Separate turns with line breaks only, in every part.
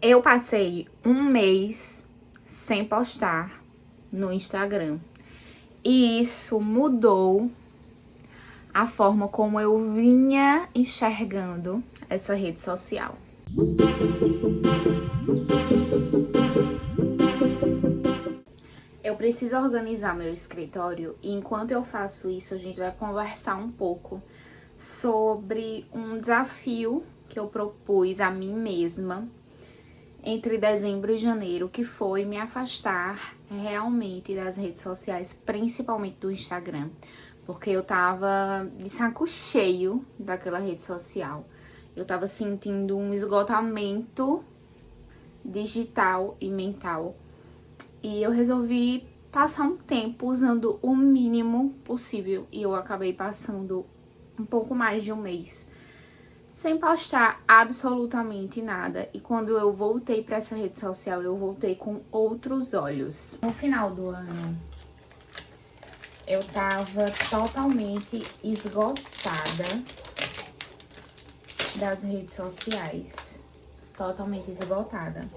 Eu passei um mês sem postar no Instagram. E isso mudou a forma como eu vinha enxergando essa rede social. Eu preciso organizar meu escritório e enquanto eu faço isso, a gente vai conversar um pouco sobre um desafio que eu propus a mim mesma entre dezembro e janeiro, que foi me afastar realmente das redes sociais, principalmente do Instagram, porque eu tava de saco cheio daquela rede social. Eu tava sentindo um esgotamento digital e mental. E eu resolvi passar um tempo usando o mínimo possível. E eu acabei passando um pouco mais de um mês sem postar absolutamente nada. E quando eu voltei para essa rede social, eu voltei com outros olhos. No final do ano, eu tava totalmente esgotada das redes sociais. Totalmente esgotada.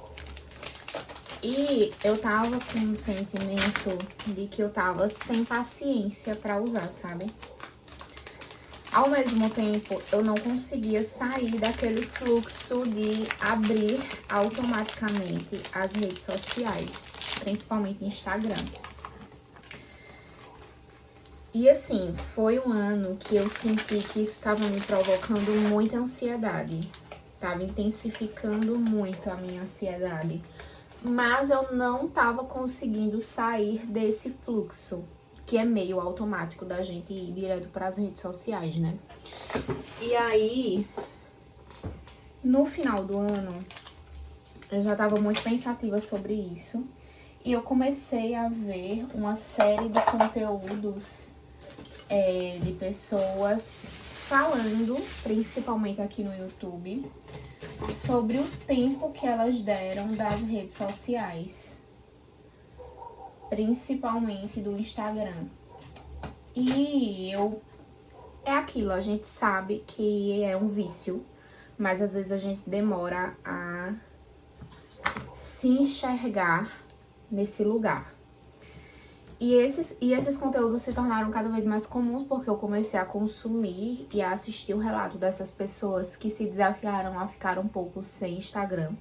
E eu tava com um sentimento de que eu tava sem paciência pra usar, sabe? Ao mesmo tempo, eu não conseguia sair daquele fluxo de abrir automaticamente as redes sociais, principalmente Instagram. E assim, foi um ano que eu senti que isso estava me provocando muita ansiedade. Tava intensificando muito a minha ansiedade. Mas eu não tava conseguindo sair desse fluxo, que é meio automático da gente ir direto para as redes sociais, né? E aí, no final do ano, eu já tava muito pensativa sobre isso. E eu comecei a ver uma série de conteúdos de pessoas falando, principalmente aqui no YouTube, sobre o tempo que elas deram das redes sociais, principalmente do Instagram. E é aquilo, a gente sabe que é um vício, mas às vezes a gente demora a se enxergar nesse lugar. E esses conteúdos se tornaram cada vez mais comuns porque eu comecei a consumir e a assistir o relato dessas pessoas que se desafiaram a ficar um pouco sem Instagram.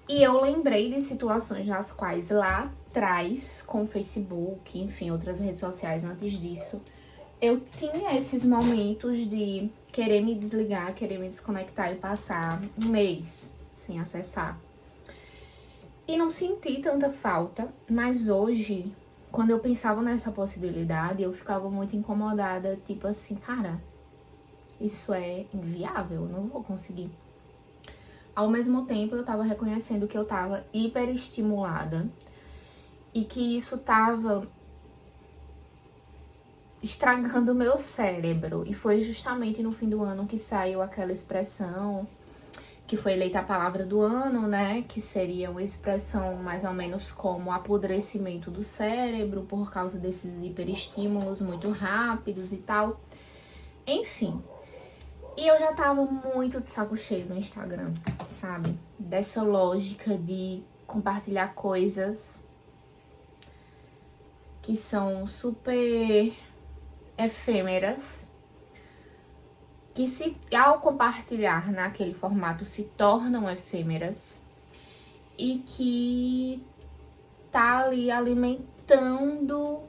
E eu lembrei de situações nas quais lá atrás, com o Facebook, enfim, outras redes sociais antes disso, eu tinha esses momentos de querer me desligar, querer me desconectar e passar um mês sem acessar. E não senti tanta falta, mas hoje, quando eu pensava nessa possibilidade, eu ficava muito incomodada, tipo assim, cara, isso é inviável, eu não vou conseguir. Ao mesmo tempo, eu tava reconhecendo que eu tava hiperestimulada e que isso tava estragando o meu cérebro. E foi justamente no fim do ano que saiu aquela expressão que foi eleita a palavra do ano, né? Que seria uma expressão mais ou menos como apodrecimento do cérebro por causa desses hiperestímulos muito rápidos e tal. Enfim. E eu já tava muito de saco cheio no Instagram, sabe? Dessa lógica de compartilhar coisas que são super efêmeras, que se ao compartilhar naquele formato se tornam efêmeras e que tá ali alimentando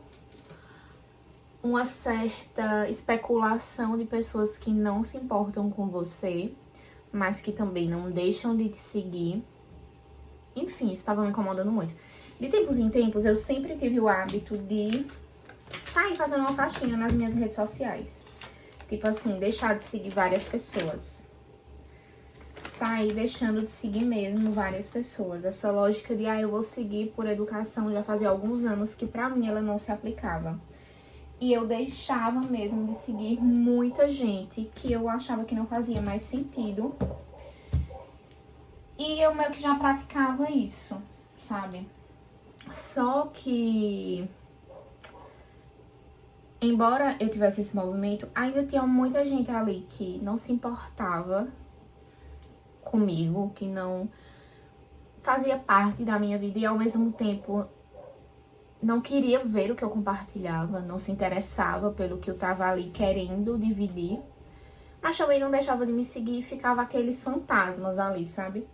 uma certa especulação de pessoas que não se importam com você, mas que também não deixam de te seguir. Enfim, isso estava me incomodando muito. De tempos em tempos, eu sempre tive o hábito de sair fazendo uma faxina nas minhas redes sociais. Tipo assim, deixar de seguir várias pessoas. Sair deixando de seguir mesmo várias pessoas. Essa lógica de, eu vou seguir por educação já fazia alguns anos que pra mim ela não se aplicava. E eu deixava mesmo de seguir muita gente que eu achava que não fazia mais sentido. E eu meio que já praticava isso, sabe? Só que, embora eu tivesse esse movimento, ainda tinha muita gente ali que não se importava comigo, que não fazia parte da minha vida e ao mesmo tempo não queria ver o que eu compartilhava, não se interessava pelo que eu tava ali querendo dividir, mas também não deixava de me seguir e ficava aqueles fantasmas ali, sabe?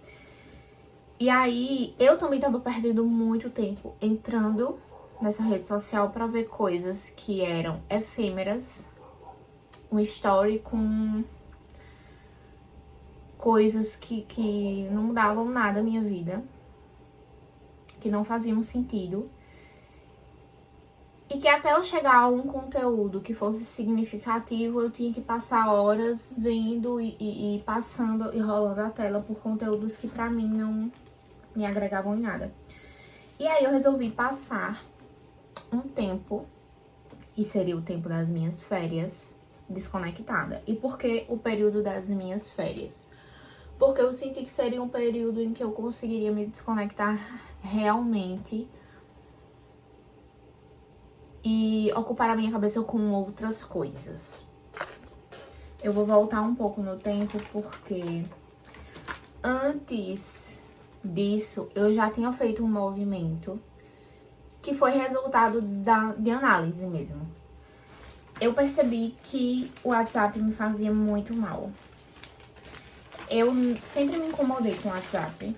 E aí, eu também tava perdendo muito tempo entrando nessa rede social pra ver coisas que eram efêmeras, um story com coisas que não mudavam nada na minha vida, que não faziam sentido. E que até eu chegar a um conteúdo que fosse significativo, eu tinha que passar horas vendo e passando e rolando a tela por conteúdos que pra mim não me agregavam em nada. E aí eu resolvi passar um tempo, que seria o tempo das minhas férias, desconectada. E por que o período das minhas férias? Porque eu senti que seria um período em que eu conseguiria me desconectar realmente e ocupar a minha cabeça com outras coisas. Eu vou voltar um pouco no tempo porque antes disso eu já tinha feito um movimento que foi resultado de análise mesmo. Eu percebi que o WhatsApp me fazia muito mal. Eu sempre me incomodei com o WhatsApp,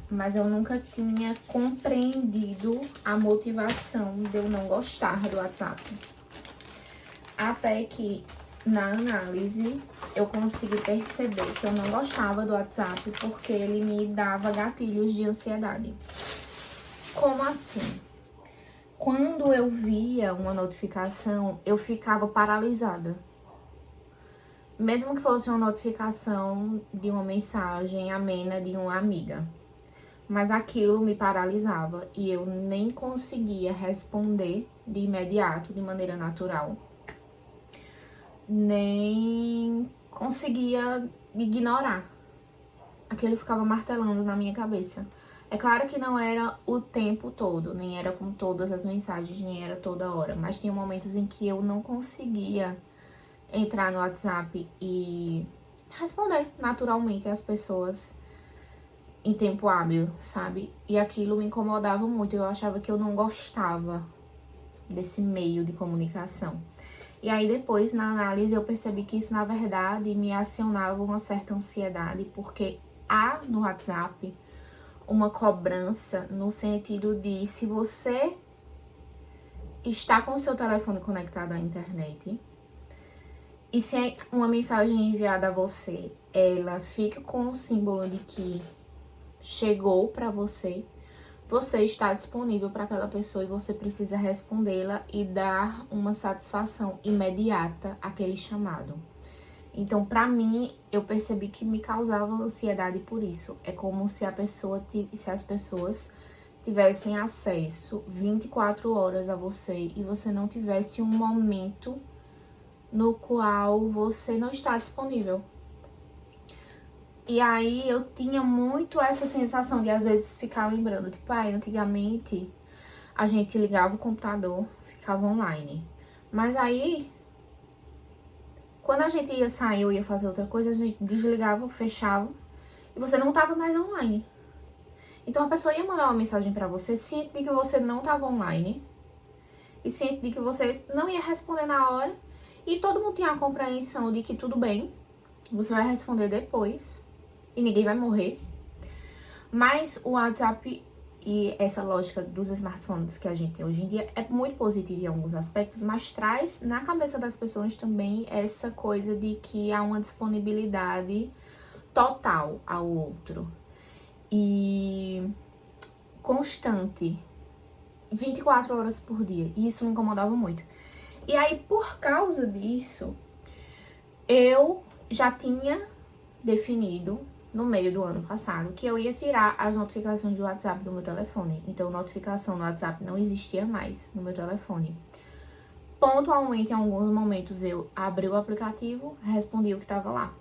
mas eu nunca tinha compreendido a motivação de eu não gostar do WhatsApp. Até que, na análise, eu consegui perceber que eu não gostava do WhatsApp porque ele me dava gatilhos de ansiedade. Como assim? Quando eu via uma notificação, eu ficava paralisada. Mesmo que fosse uma notificação de uma mensagem amena de uma amiga. Mas aquilo me paralisava e eu nem conseguia responder de imediato, de maneira natural. Nem conseguia ignorar. Aquilo ficava martelando na minha cabeça. É claro que não era o tempo todo, nem era com todas as mensagens, nem era toda hora. Mas tinha momentos em que eu não conseguia entrar no WhatsApp e responder naturalmente às pessoas em tempo hábil, sabe? E aquilo me incomodava muito, eu achava que eu não gostava desse meio de comunicação. E aí depois, na análise, eu percebi que isso, na verdade, me acionava uma certa ansiedade, porque há no WhatsApp uma cobrança no sentido de se você está com o seu telefone conectado à internet e se uma mensagem enviada a você, ela fica com o símbolo de que chegou para você, você está disponível para aquela pessoa e você precisa respondê-la e dar uma satisfação imediata àquele chamado. Então, para mim, eu percebi que me causava ansiedade por isso. É como se as pessoas tivessem acesso 24 horas a você e você não tivesse um momento no qual você não está disponível. E aí eu tinha muito essa sensação de às vezes ficar lembrando, tipo, antigamente a gente ligava o computador, ficava online. Mas aí, quando a gente ia sair ou ia fazer outra coisa, a gente desligava, fechava e você não tava mais online. Então a pessoa ia mandar uma mensagem pra você, ciente de que você não tava online e ciente de que você não ia responder na hora. E todo mundo tinha a compreensão de que tudo bem, você vai responder depois e ninguém vai morrer. Mas o WhatsApp e essa lógica dos smartphones que a gente tem hoje em dia é muito positiva em alguns aspectos, mas traz na cabeça das pessoas também essa coisa de que há uma disponibilidade total ao outro e constante, 24 horas por dia. E isso me incomodava muito. E aí, por causa disso, eu já tinha definido no meio do ano passado que eu ia tirar as notificações do WhatsApp do meu telefone. Então, notificação no WhatsApp não existia mais no meu telefone. Pontualmente, em alguns momentos, eu abri o aplicativo, respondi o que estava lá.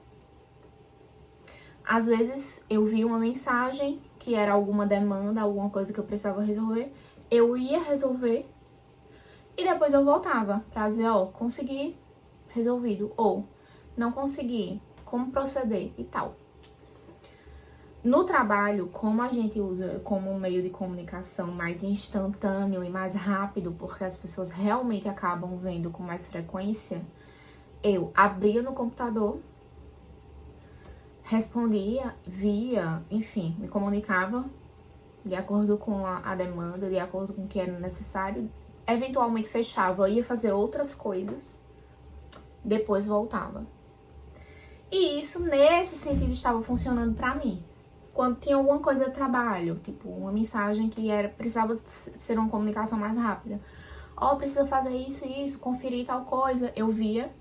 Às vezes, eu vi uma mensagem que era alguma demanda, alguma coisa que eu precisava resolver. Eu ia resolver e depois eu voltava pra dizer, consegui, resolvido. Ou, não consegui, como proceder e tal. No trabalho, como a gente usa como um meio de comunicação mais instantâneo e mais rápido, porque as pessoas realmente acabam vendo com mais frequência, eu abria no computador, respondia, via, enfim, me comunicava de acordo com a demanda, de acordo com o que era necessário, eventualmente fechava, ia fazer outras coisas, depois voltava. E isso, nesse sentido, estava funcionando pra mim. Quando tinha alguma coisa de trabalho, tipo uma mensagem que precisava ser uma comunicação mais rápida. Ó, precisa fazer isso e isso, conferir tal coisa. Eu via,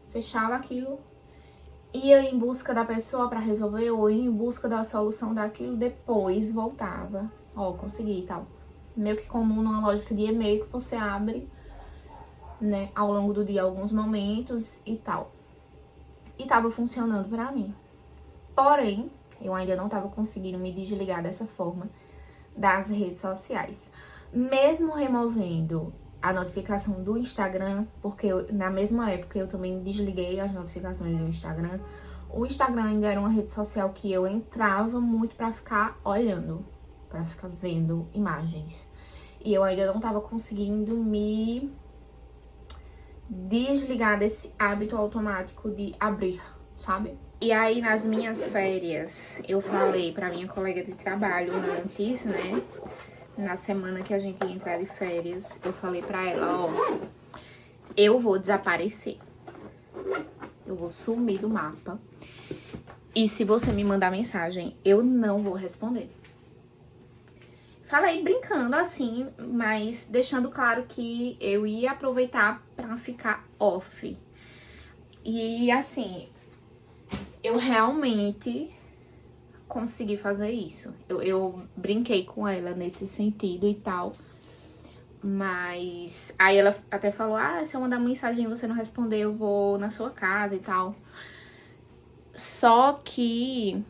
fechava aquilo, ia em busca da pessoa pra resolver ou ia em busca da solução daquilo, depois voltava. Ó, consegui e tal. Meio que comum numa lógica de e-mail que você abre, né, ao longo do dia alguns momentos e tal. E tava funcionando pra mim. Porém, eu ainda não tava conseguindo me desligar dessa forma das redes sociais. Mesmo removendo a notificação do Instagram, porque na mesma época eu também desliguei as notificações do Instagram. O Instagram ainda era uma rede social que eu entrava muito pra ficar olhando, pra ficar vendo imagens. E eu ainda não tava conseguindo me desligar desse hábito automático de abrir, sabe? E aí, nas minhas férias, eu falei pra minha colega de trabalho antes, né? Na semana que a gente ia entrar de férias, eu falei pra ela, ó, eu vou desaparecer. Eu vou sumir do mapa. E se você me mandar mensagem, eu não vou responder. Falei brincando assim, mas deixando claro que eu ia aproveitar pra ficar off. E assim, eu realmente consegui fazer isso. Eu brinquei com ela nesse sentido e tal. Mas aí ela até falou, se eu mandar mensagem e você não responder, eu vou na sua casa e tal. Só que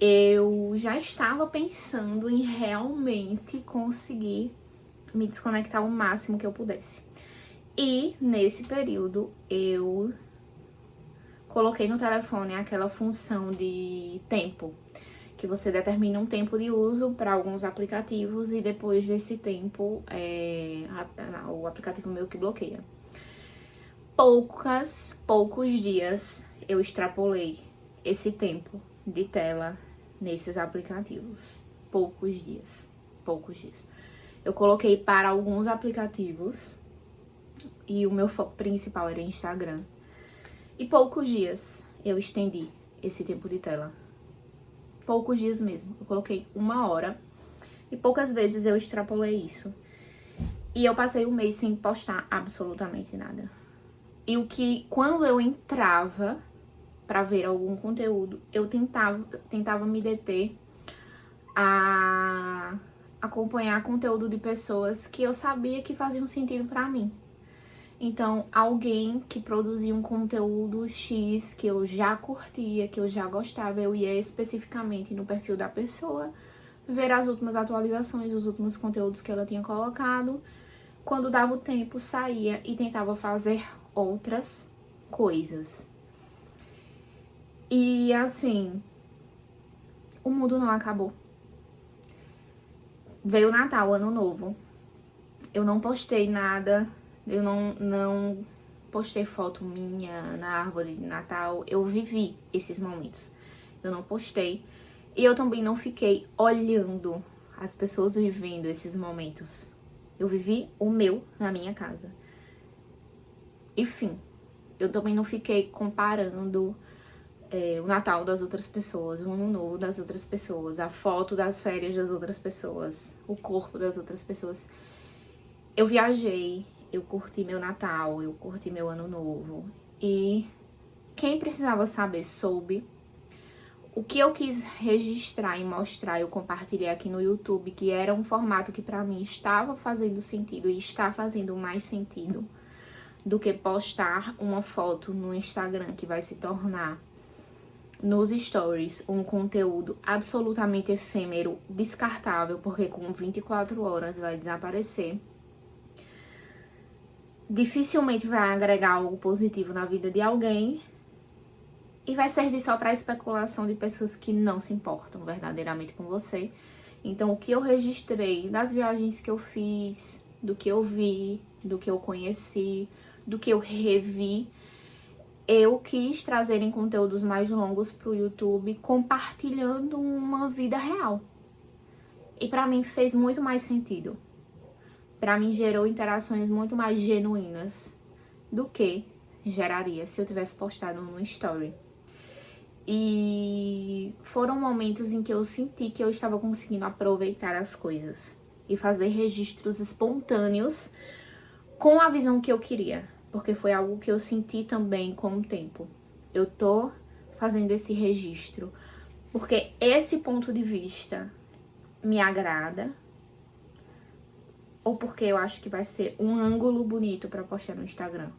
eu já estava pensando em realmente conseguir me desconectar o máximo que eu pudesse. E nesse período eu coloquei no telefone aquela função de tempo, que você determina um tempo de uso para alguns aplicativos e depois desse tempo o aplicativo meio que bloqueia. Poucos dias eu extrapolei esse tempo de tela nesses aplicativos. Poucos dias. Eu coloquei para alguns aplicativos e o meu foco principal era Instagram. E poucos dias eu estendi esse tempo de tela. Poucos dias mesmo. Eu coloquei 1 hora e poucas vezes eu extrapolei isso. E eu passei um mês sem postar absolutamente nada. E quando eu entrava pra ver algum conteúdo, eu tentava me deter a acompanhar conteúdo de pessoas que eu sabia que faziam sentido pra mim. Então, alguém que produzia um conteúdo X que eu já curtia, que eu já gostava, eu ia especificamente no perfil da pessoa, ver as últimas atualizações, os últimos conteúdos que ela tinha colocado. Quando dava o tempo, saía e tentava fazer outras coisas. E assim, o mundo não acabou. Veio o Natal, Ano Novo. Eu não postei nada, eu não postei foto minha na árvore de Natal. Eu vivi esses momentos. Eu não postei. E eu também não fiquei olhando as pessoas vivendo esses momentos. Eu vivi o meu na minha casa. Enfim, eu também não fiquei comparando o Natal das outras pessoas, o Ano Novo das outras pessoas, a foto das férias das outras pessoas, o corpo das outras pessoas. Eu viajei, eu curti meu Natal, eu curti meu Ano Novo. E quem precisava saber, soube. O que eu quis registrar e mostrar, eu compartilhei aqui no YouTube, que era um formato que pra mim estava fazendo sentido e está fazendo mais sentido do que postar uma foto no Instagram que vai se tornar nos stories um conteúdo absolutamente efêmero, descartável, porque com 24 horas vai desaparecer. Dificilmente vai agregar algo positivo na vida de alguém. E vai servir só para especulação de pessoas que não se importam verdadeiramente com você. Então, o que eu registrei das viagens que eu fiz, do que eu vi, do que eu conheci, do que eu revi, eu quis trazer em conteúdos mais longos pro YouTube, compartilhando uma vida real. E pra mim fez muito mais sentido. Pra mim gerou interações muito mais genuínas do que geraria se eu tivesse postado no story. E foram momentos em que eu senti que eu estava conseguindo aproveitar as coisas e fazer registros espontâneos com a visão que eu queria, porque foi algo que eu senti também com o tempo. Eu tô fazendo esse registro porque esse ponto de vista me agrada, ou porque eu acho que vai ser um ângulo bonito pra postar no Instagram,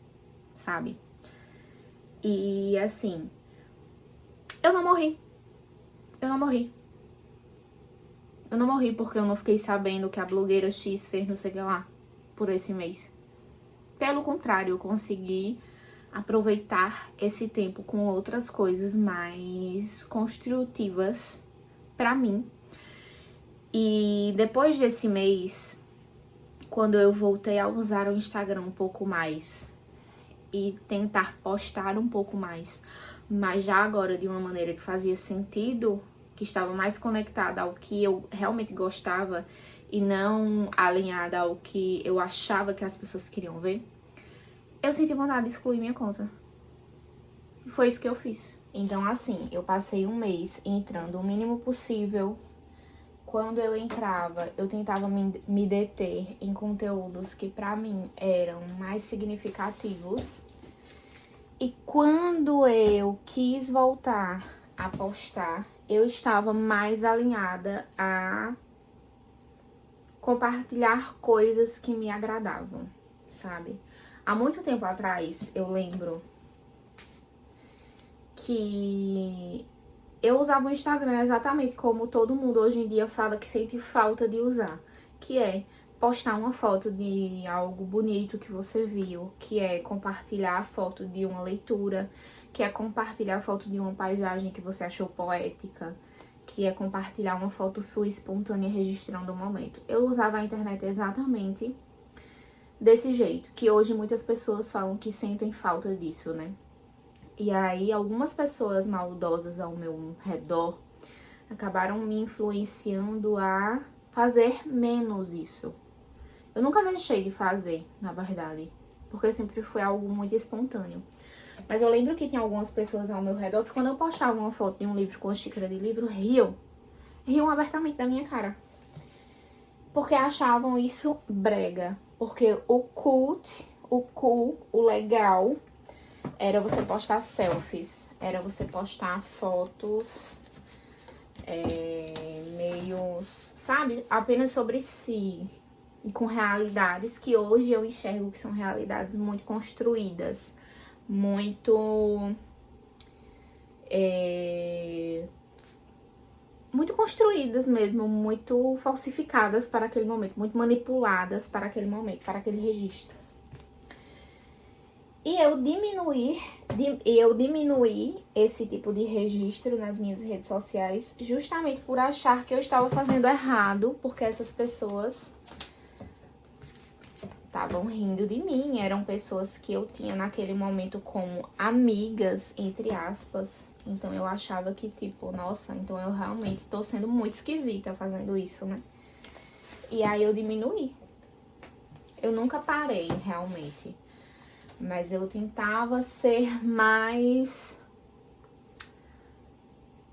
sabe? E assim, eu não morri. Eu não morri. Eu não morri porque eu não fiquei sabendo que a blogueira X fez não sei o que lá por esse mês. Pelo contrário, eu consegui aproveitar esse tempo com outras coisas mais construtivas pra mim. E depois desse mês, quando eu voltei a usar o Instagram um pouco mais e tentar postar um pouco mais, mas já agora de uma maneira que fazia sentido, que estava mais conectada ao que eu realmente gostava e não alinhada ao que eu achava que as pessoas queriam ver, eu senti vontade de excluir minha conta. E foi isso que eu fiz. Então, assim, eu passei um mês entrando o mínimo possível. Quando eu entrava, eu tentava me deter em conteúdos que pra mim eram mais significativos. E quando eu quis voltar a postar, eu estava mais alinhada a compartilhar coisas que me agradavam, sabe? Há muito tempo atrás, eu lembro que eu usava o Instagram exatamente como todo mundo hoje em dia fala que sente falta de usar, que é postar uma foto de algo bonito que você viu, que é compartilhar a foto de uma leitura, que é compartilhar a foto de uma paisagem que você achou poética, que é compartilhar uma foto sua espontânea registrando o momento. Eu usava a internet exatamente desse jeito, que hoje muitas pessoas falam que sentem falta disso, né? E aí, algumas pessoas maldosas ao meu redor acabaram me influenciando a fazer menos isso. Eu nunca deixei de fazer, na verdade, porque sempre foi algo muito espontâneo. Mas eu lembro que tinha algumas pessoas ao meu redor que quando eu postava uma foto de um livro com uma xícara de livro, riam abertamente da minha cara. Porque achavam isso brega. Porque o cool, o legal era você postar selfies, era você postar fotos meio, sabe, apenas sobre si. E com realidades que hoje eu enxergo que são realidades muito construídas, muito muito construídas mesmo, muito falsificadas para aquele momento, muito manipuladas para aquele momento, para aquele registro. E eu diminuí esse tipo de registro nas minhas redes sociais justamente por achar que eu estava fazendo errado, porque essas pessoas estavam rindo de mim, eram pessoas que eu tinha naquele momento como amigas, entre aspas. Então eu achava que, tipo, nossa, então eu realmente tô sendo muito esquisita fazendo isso, né? E aí eu diminuí. Eu nunca parei, realmente. Mas eu tentava ser mais...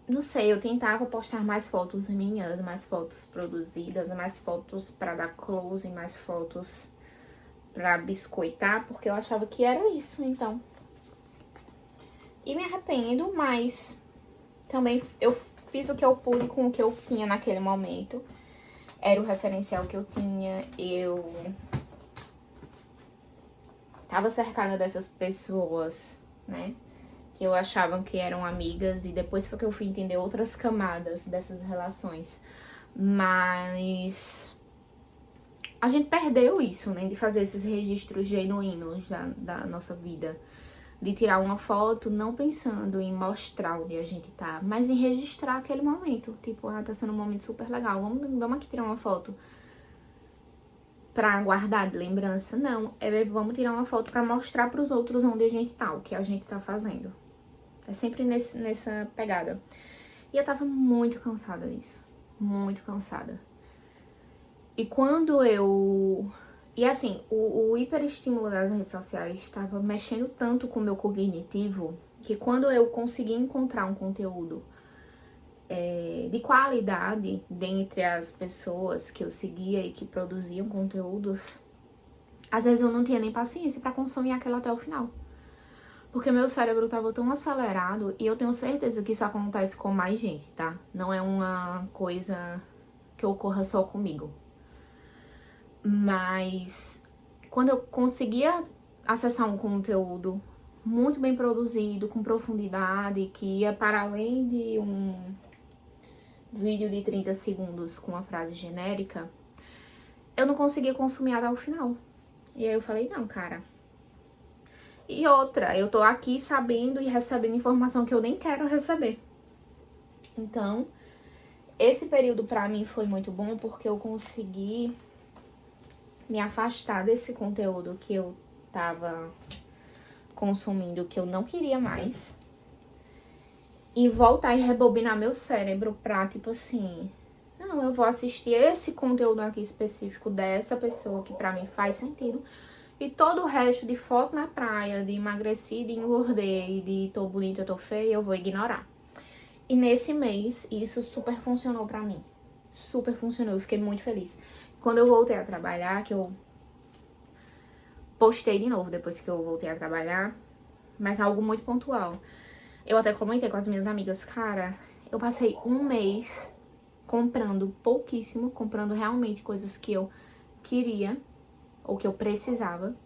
Não sei, eu tentava postar mais fotos minhas, mais fotos produzidas, mais fotos pra dar close, mais fotos pra biscoitar, porque eu achava que era isso, então. E me arrependo, mas também eu fiz o que eu pude com o que eu tinha naquele momento. Era o referencial que eu tinha, eu tava cercada dessas pessoas, né, que eu achava que eram amigas, e depois foi que eu fui entender outras camadas dessas relações. Mas a gente perdeu isso, né, de fazer esses registros genuínos da nossa vida, de tirar uma foto, não pensando em mostrar onde a gente tá, mas em registrar aquele momento. Tipo, tá sendo um momento super legal, vamos aqui tirar uma foto pra guardar de lembrança. Não, vamos tirar uma foto pra mostrar pros outros onde a gente tá, o que a gente tá fazendo. É sempre nessa pegada. E eu tava muito cansada disso, muito cansada. E quando eu... E assim, o hiperestímulo das redes sociais estava mexendo tanto com o meu cognitivo que quando eu consegui encontrar um conteúdo de qualidade dentre as pessoas que eu seguia e que produziam conteúdos, às vezes eu não tinha nem paciência para consumir aquilo até o final. Porque meu cérebro tava tão acelerado e eu tenho certeza que isso acontece com mais gente, tá? Não é uma coisa que ocorra só comigo. Mas quando eu conseguia acessar um conteúdo muito bem produzido, com profundidade, que ia para além de um vídeo de 30 segundos com uma frase genérica, eu não conseguia consumir até o final. E aí eu falei, não, cara. E outra, eu tô aqui sabendo e recebendo informação que eu nem quero receber. Então, esse período pra mim foi muito bom porque eu consegui me afastar desse conteúdo que eu tava consumindo, que eu não queria mais, e voltar e rebobinar meu cérebro pra, tipo assim, não, eu vou assistir esse conteúdo aqui específico dessa pessoa que pra mim faz sentido, e todo o resto de foto na praia, de emagreci, de engordei, de tô bonita, tô feia, eu vou ignorar. E nesse mês, isso super funcionou pra mim. Super funcionou, eu fiquei muito feliz. Quando eu voltei a trabalhar, que eu postei de novo depois que eu voltei a trabalhar, mas algo muito pontual. Eu até comentei com as minhas amigas, cara, eu passei um mês comprando pouquíssimo, comprando realmente coisas que eu queria ou que eu precisava.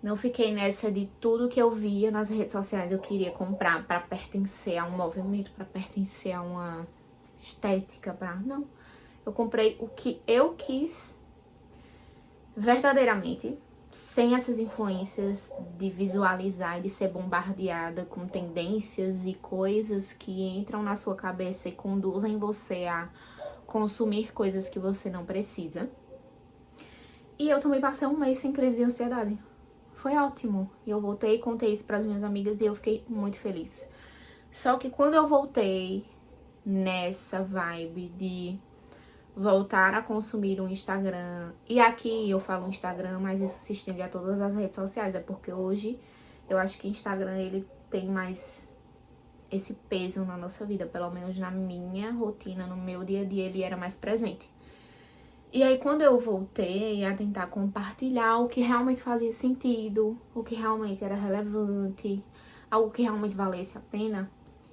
Não fiquei nessa de tudo que eu via nas redes sociais eu queria comprar pra pertencer a um movimento, pra pertencer a uma estética, não. Eu comprei o que eu quis verdadeiramente, sem essas influências de visualizar e de ser bombardeada com tendências e coisas que entram na sua cabeça e conduzem você a consumir coisas que você não precisa. E eu também passei um mês sem crise de ansiedade. Foi ótimo. E eu voltei e contei isso para as minhas amigas e eu fiquei muito feliz. Só que quando eu voltei nessa vibe de voltar a consumir um Instagram, e aqui eu falo Instagram, mas isso se estende a todas as redes sociais, é porque hoje eu acho que Instagram ele tem mais esse peso na nossa vida, pelo menos na minha rotina, no meu dia a dia ele era mais presente. E aí quando eu voltei a tentar compartilhar o que realmente fazia sentido, o que realmente era relevante, algo que realmente valesse a pena,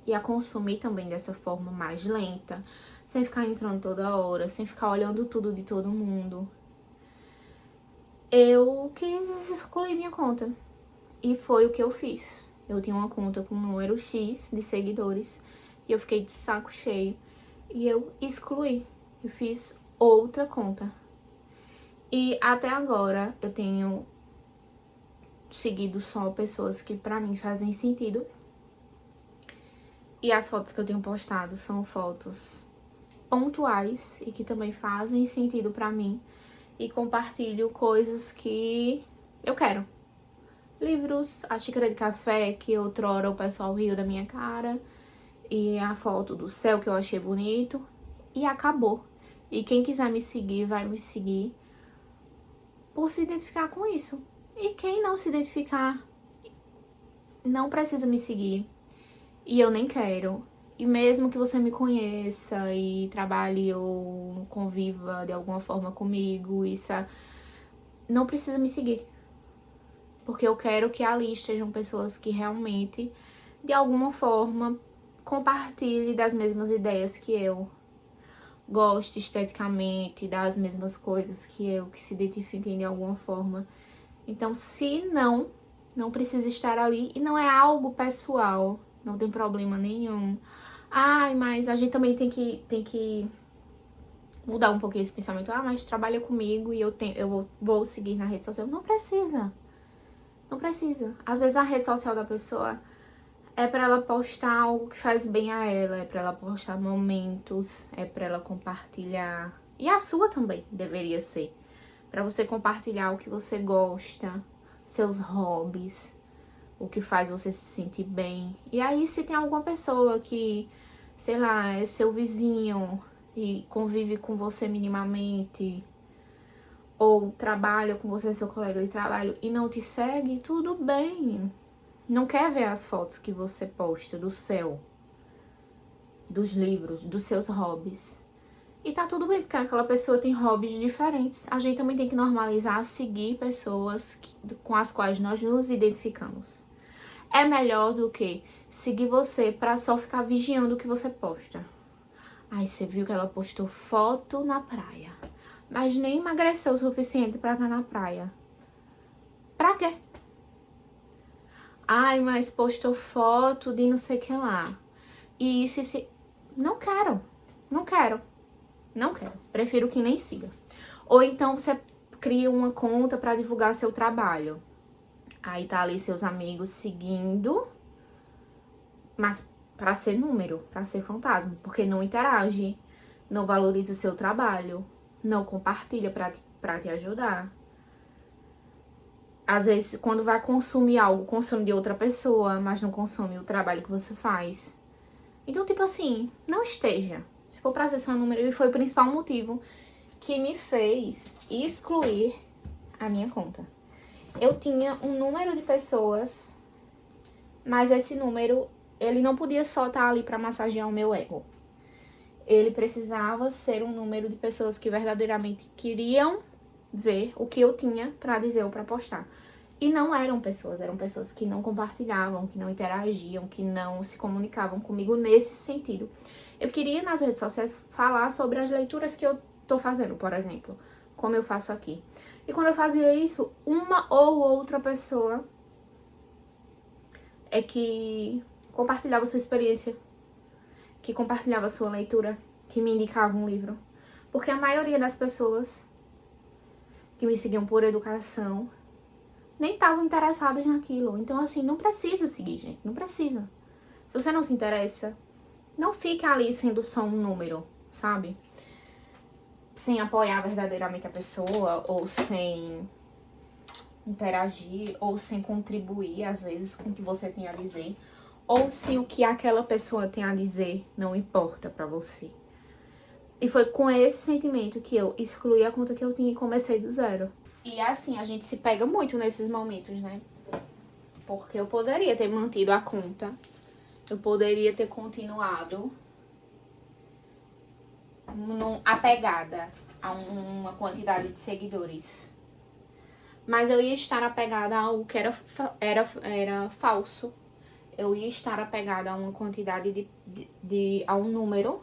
e a consumir também dessa forma mais lenta, sem ficar entrando toda hora, sem ficar olhando tudo de todo mundo, eu quis excluir minha conta. E foi o que eu fiz. Eu tinha uma conta com um número X de seguidores e eu fiquei de saco cheio e eu excluí. Eu fiz outra conta. E até agora eu tenho seguido só pessoas que pra mim fazem sentido. E as fotos que eu tenho postado são fotos pontuais e que também fazem sentido pra mim. E compartilho coisas que eu quero. Livros, a xícara de café que outrora o pessoal riu da minha cara. E a foto do céu que eu achei bonito. E acabou. E quem quiser me seguir, vai me seguir por se identificar com isso. E quem não se identificar, não precisa me seguir. E eu nem quero. E mesmo que você me conheça e trabalhe ou conviva de alguma forma comigo, isso não precisa me seguir. Porque eu quero que ali estejam pessoas que realmente, de alguma forma, compartilhem das mesmas ideias que eu. Goste esteticamente das mesmas coisas que eu, que se identifiquem de alguma forma. Então, se não precisa estar ali e não é algo pessoal, não tem problema nenhum. Ai, mas a gente também tem que mudar um pouquinho esse pensamento. Ah, mas trabalha comigo e eu vou seguir na rede social. Não precisa. Não precisa. Às vezes a rede social da pessoa é pra ela postar algo que faz bem a ela, é pra ela postar momentos, é pra ela compartilhar. E a sua também deveria ser. Pra você compartilhar o que você gosta, seus hobbies, o que faz você se sentir bem. E aí, se tem alguma pessoa que, sei lá, é seu vizinho e convive com você minimamente, ou trabalha com você, seu colega de trabalho, e não te segue, tudo bem. Não quer ver as fotos que você posta do céu, dos livros, dos seus hobbies. E tá tudo bem, porque aquela pessoa tem hobbies diferentes. A gente também tem que normalizar seguir pessoas com as quais nós nos identificamos. É melhor do que seguir você pra só ficar vigiando o que você posta. Aí você viu que ela postou foto na praia, mas nem emagreceu o suficiente pra estar na praia. Pra quê? Ai, mas postou foto de não sei o que lá. E se... Não quero. Não quero. Não quero. Prefiro que nem siga. Ou então você cria uma conta pra divulgar seu trabalho. Aí tá ali seus amigos seguindo, mas pra ser número, pra ser fantasma. Porque não interage, não valoriza seu trabalho, não compartilha pra te ajudar. Às vezes, quando vai consumir algo, consome de outra pessoa, mas não consome o trabalho que você faz. Então, tipo assim, não esteja. Se for pra ser só número, e foi o principal motivo que me fez excluir a minha conta. Eu tinha um número de pessoas, mas esse número, ele não podia só estar ali pra massagear o meu ego. Ele precisava ser um número de pessoas que verdadeiramente queriam ver o que eu tinha pra dizer ou pra postar. E não eram pessoas que não compartilhavam, que não interagiam, que não se comunicavam comigo nesse sentido. Eu queria nas redes sociais falar sobre as leituras que eu tô fazendo, por exemplo, como eu faço aqui. E quando eu fazia isso, uma ou outra pessoa é que compartilhava sua experiência, que compartilhava sua leitura, que me indicava um livro. Porque a maioria das pessoas que me seguiam por educação nem estavam interessadas naquilo. Então, assim, não precisa seguir, gente. Não precisa. Se você não se interessa, não fica ali sendo só um número, sabe? Sem apoiar verdadeiramente a pessoa, ou sem interagir, ou sem contribuir, às vezes, com o que você tem a dizer. Ou se o que aquela pessoa tem a dizer não importa pra você. E foi com esse sentimento que eu excluí a conta que eu tinha e comecei do zero. E assim, a gente se pega muito nesses momentos, né? Porque eu poderia ter mantido a conta. Eu poderia ter continuado apegada a uma quantidade de seguidores. Mas eu ia estar apegada a algo que era falso. Eu ia estar apegada a uma quantidade a um número,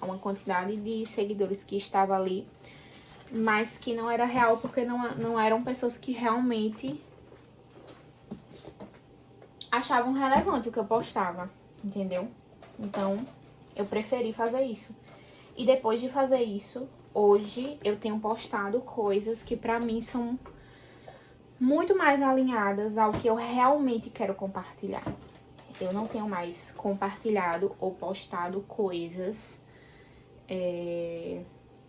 a uma quantidade de seguidores que estava ali, mas que não era real, porque não eram pessoas que realmente achavam relevante o que eu postava, entendeu? Então, eu preferi fazer isso. E depois de fazer isso, hoje eu tenho postado coisas que pra mim são muito mais alinhadas ao que eu realmente quero compartilhar. Eu não tenho mais compartilhado ou postado coisas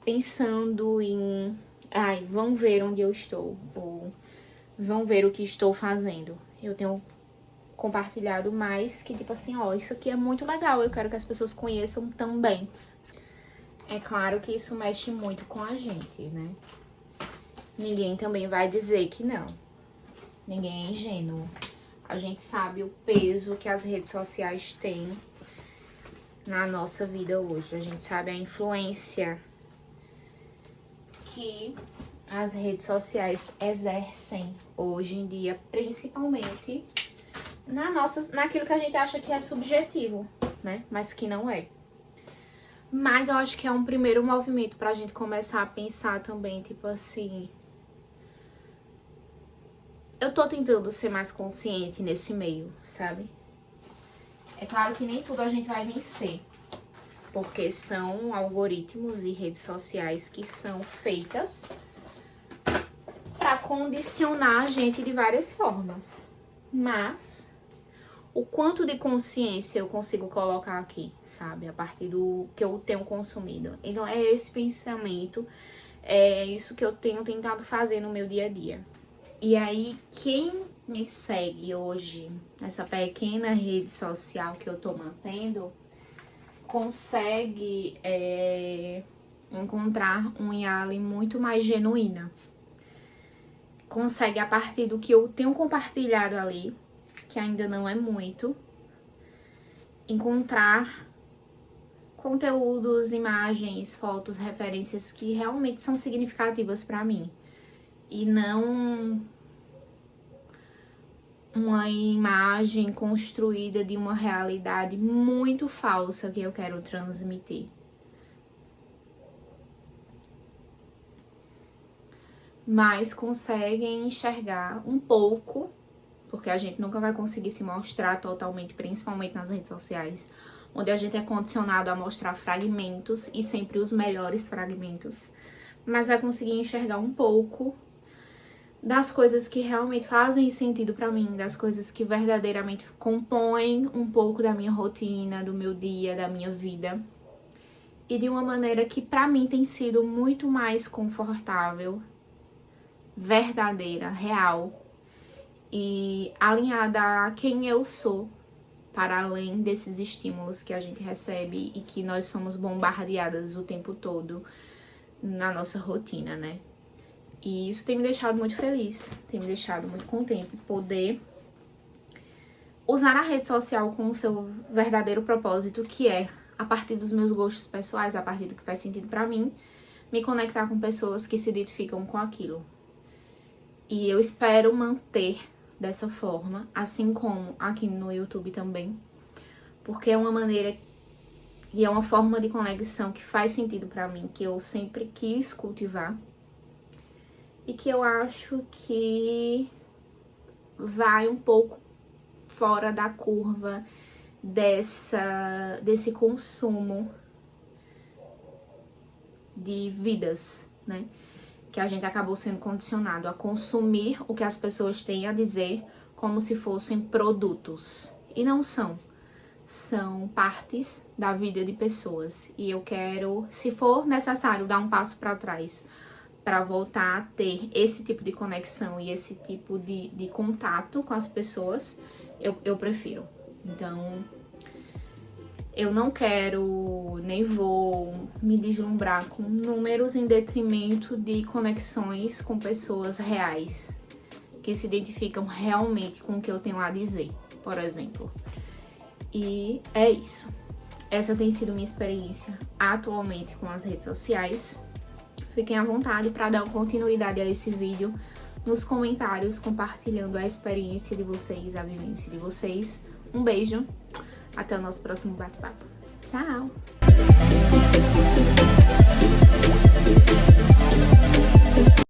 pensando em, ai, vão ver onde eu estou, ou vão ver o que estou fazendo. Eu tenho compartilhado mais que, tipo assim, ó, isso aqui é muito legal, eu quero que as pessoas conheçam também. É claro que isso mexe muito com a gente, né? Ninguém também vai dizer que não. Ninguém é ingênuo. A gente sabe o peso que as redes sociais têm na nossa vida hoje. A gente sabe a influência que as redes sociais exercem hoje em dia, principalmente naquilo que a gente acha que é subjetivo, né? Mas que não é. Mas eu acho que é um primeiro movimento pra gente começar a pensar também, tipo assim, eu tô tentando ser mais consciente nesse meio, sabe? É claro que nem tudo a gente vai vencer, porque são algoritmos e redes sociais que são feitas pra condicionar a gente de várias formas. Mas o quanto de consciência eu consigo colocar aqui, sabe? A partir do que eu tenho consumido. Então é esse pensamento, é isso que eu tenho tentado fazer no meu dia a dia. E aí, quem me segue hoje, nessa pequena rede social que eu tô mantendo, consegue encontrar um Yali muito mais genuína. Consegue, a partir do que eu tenho compartilhado ali, que ainda não é muito, encontrar conteúdos, imagens, fotos, referências que realmente são significativas pra mim. E não uma imagem construída de uma realidade muito falsa que eu quero transmitir. Mas conseguem enxergar um pouco, porque a gente nunca vai conseguir se mostrar totalmente, principalmente nas redes sociais, onde a gente é condicionado a mostrar fragmentos e sempre os melhores fragmentos, mas vai conseguir enxergar um pouco das coisas que realmente fazem sentido pra mim, das coisas que verdadeiramente compõem um pouco da minha rotina, do meu dia, da minha vida. E de uma maneira que pra mim tem sido muito mais confortável, verdadeira, real e alinhada a quem eu sou, para além desses estímulos que a gente recebe e que nós somos bombardeadas o tempo todo na nossa rotina, né? E isso tem me deixado muito feliz, tem me deixado muito contente poder usar a rede social com o seu verdadeiro propósito, que é, a partir dos meus gostos pessoais, a partir do que faz sentido pra mim, me conectar com pessoas que se identificam com aquilo. E eu espero manter dessa forma, assim como aqui no YouTube também, porque é uma maneira e é uma forma de conexão que faz sentido pra mim, que eu sempre quis cultivar. E que eu acho que vai um pouco fora da curva desse consumo de vidas, né? Que a gente acabou sendo condicionado a consumir o que as pessoas têm a dizer como se fossem produtos. E não são. São partes da vida de pessoas. E eu quero, se for necessário, dar um passo para trás para voltar a ter esse tipo de conexão e esse tipo de contato com as pessoas, eu prefiro. Então, eu não quero, nem vou me deslumbrar com números em detrimento de conexões com pessoas reais, que se identificam realmente com o que eu tenho a dizer, por exemplo. E é isso. Essa tem sido minha experiência atualmente com as redes sociais. Fiquem à vontade para dar continuidade a esse vídeo nos comentários, compartilhando a experiência de vocês, a vivência de vocês. Um beijo, até o nosso próximo bate-papo. Tchau!